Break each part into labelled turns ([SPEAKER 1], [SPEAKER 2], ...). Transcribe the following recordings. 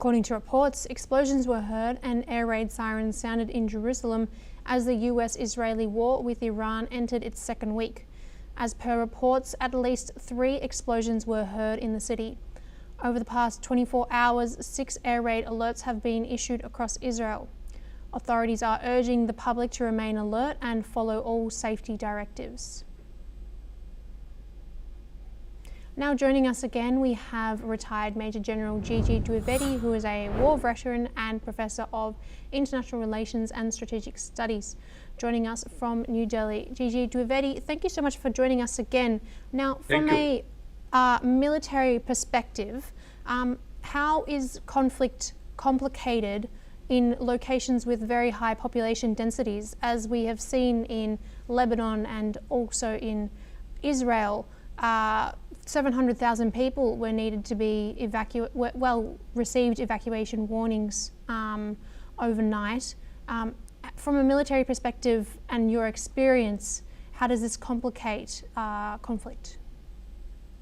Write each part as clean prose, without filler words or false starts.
[SPEAKER 1] According to reports, explosions were heard and air raid sirens sounded in Jerusalem as the US-Israeli war with Iran entered its second week. As per reports, at least 3 explosions were heard in the city. Over the past 24 hours, 6 air raid alerts have been issued across Israel. Authorities are urging the public to remain alert and follow all safety directives. Now joining us again, we have retired Major General Gigi Dwivedi, who is a war veteran and Professor of International Relations and Strategic Studies, joining us from New Delhi. Gigi Dwivedi, thank you so much for joining us again. Now, from a military perspective, how is conflict complicated in locations with very high population densities, as we have seen in Lebanon and also in Israel? 700,000 people were needed to be received evacuation warnings overnight. From a military perspective and your experience, how does this complicate conflict?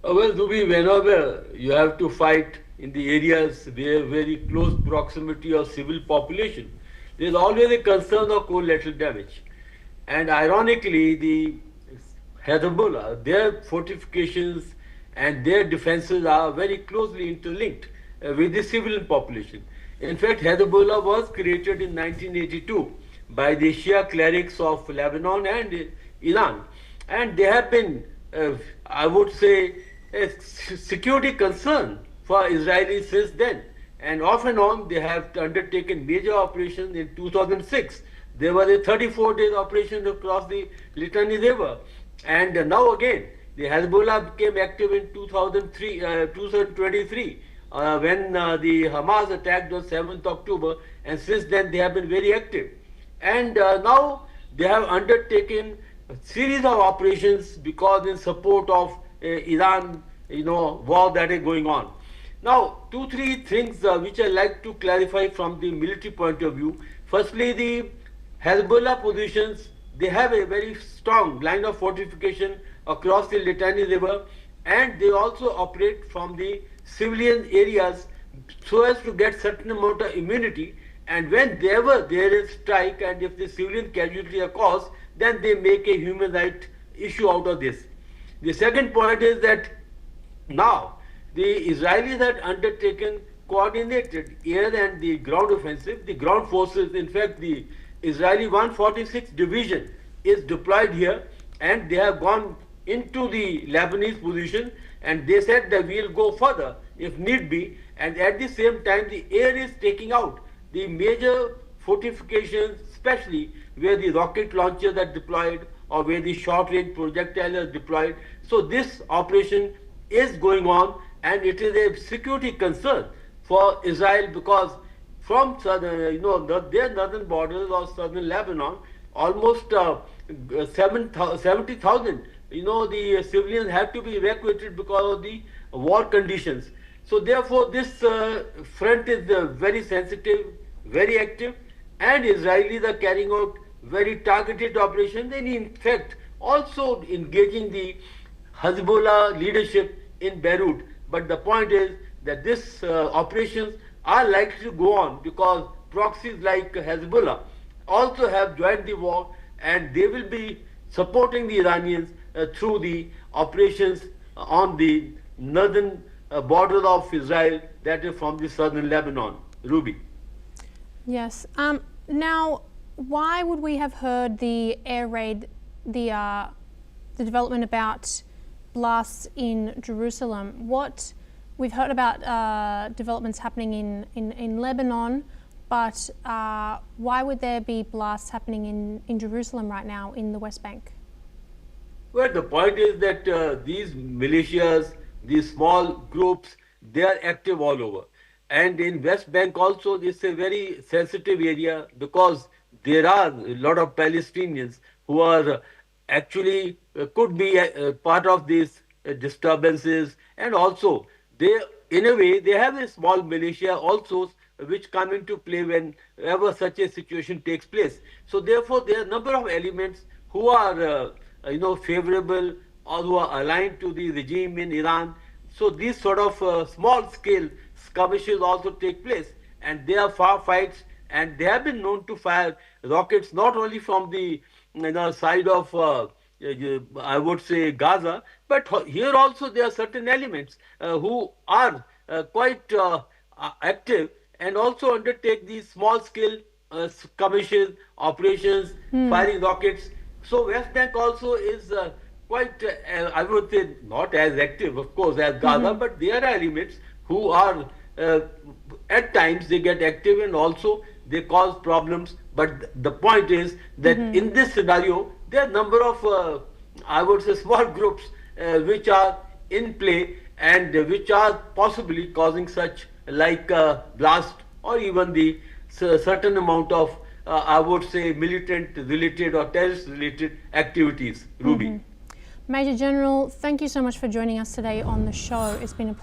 [SPEAKER 2] Well, to be whenever you have to fight in the areas where very close proximity of civil population, there is always a concern of collateral damage. And ironically, the Hezbollah, their fortifications and their defenses are very closely interlinked with the civilian population. In fact, Hezbollah was created in 1982 by the Shia clerics of Lebanon and Iran. And they have been, I would say, a security concern for Israelis since then. And off and on, they have undertaken major operations. In 2006, there was a 34-day operation across the Litani River. And now again, the Hezbollah became active in 2023 when the Hamas attacked on 7th October, and since then they have been very active. And now they have undertaken a series of operations because in support of Iran, war that is going on. Now, 2-3 things which I like to clarify from the military point of view. Firstly, the Hezbollah positions, they have a very strong line of fortification across the Litani River, and they also operate from the civilian areas so as to get certain amount of immunity. And whenever there is strike and if the civilian casualty are caused, then they make a human right issue out of this. The second point is that now the Israelis had undertaken coordinated air and the ground offensive. The ground forces, in fact, the Israeli 146th Division is deployed here, and they have gone into the Lebanese position, and they said that we will go further if need be. And at the same time, the air is taking out the major fortifications, especially where the rocket launchers are deployed or where the short-range projectile is deployed. So this operation is going on, and it is a security concern for Israel because from southern, their northern borders or southern Lebanon, almost 70,000, the civilians have to be evacuated because of the war conditions. So therefore, this front is very sensitive, very active, and Israelis are carrying out very targeted operations, and in fact also engaging the Hezbollah leadership in Beirut. But the point is that these operations are likely to go on because proxies like Hezbollah also have joined the war, and they will be supporting the Iranians through the operations on the northern border of Israel, that is from the southern Lebanon. Ruby.
[SPEAKER 1] Yes. Now, why would we have heard the air raid, the development about blasts in Jerusalem? We've heard about developments happening in Lebanon, but why would there be blasts happening in Jerusalem right now in the West Bank?
[SPEAKER 2] Well, the point is that these militias, these small groups, they are active all over. And in West Bank also, this is a very sensitive area because there are a lot of Palestinians who are actually could be part of these disturbances, and also they, in a way, they have a small militia also which come into play whenever such a situation takes place. So therefore, there are a number of elements who are favorable or who are aligned to the regime in Iran. So these sort of small-scale skirmishes also take place, and there are firefights, and they have been known to fire rockets not only from the side of I would say Gaza, but here also there are certain elements who are quite active and also undertake these small scale skirmishes, operations, firing rockets. So West Bank also is quite, I would say, not as active, of course, as Gaza, but there are elements who are, at times, they get active and also they cause problems. But the point is that in this scenario, there are a number of, I would say, small groups which are in play and which are possibly causing such like blast or even the certain amount of, I would say, militant related or terrorist related activities. Ruby.
[SPEAKER 1] Major General, thank you so much for joining us today on the show. It's been a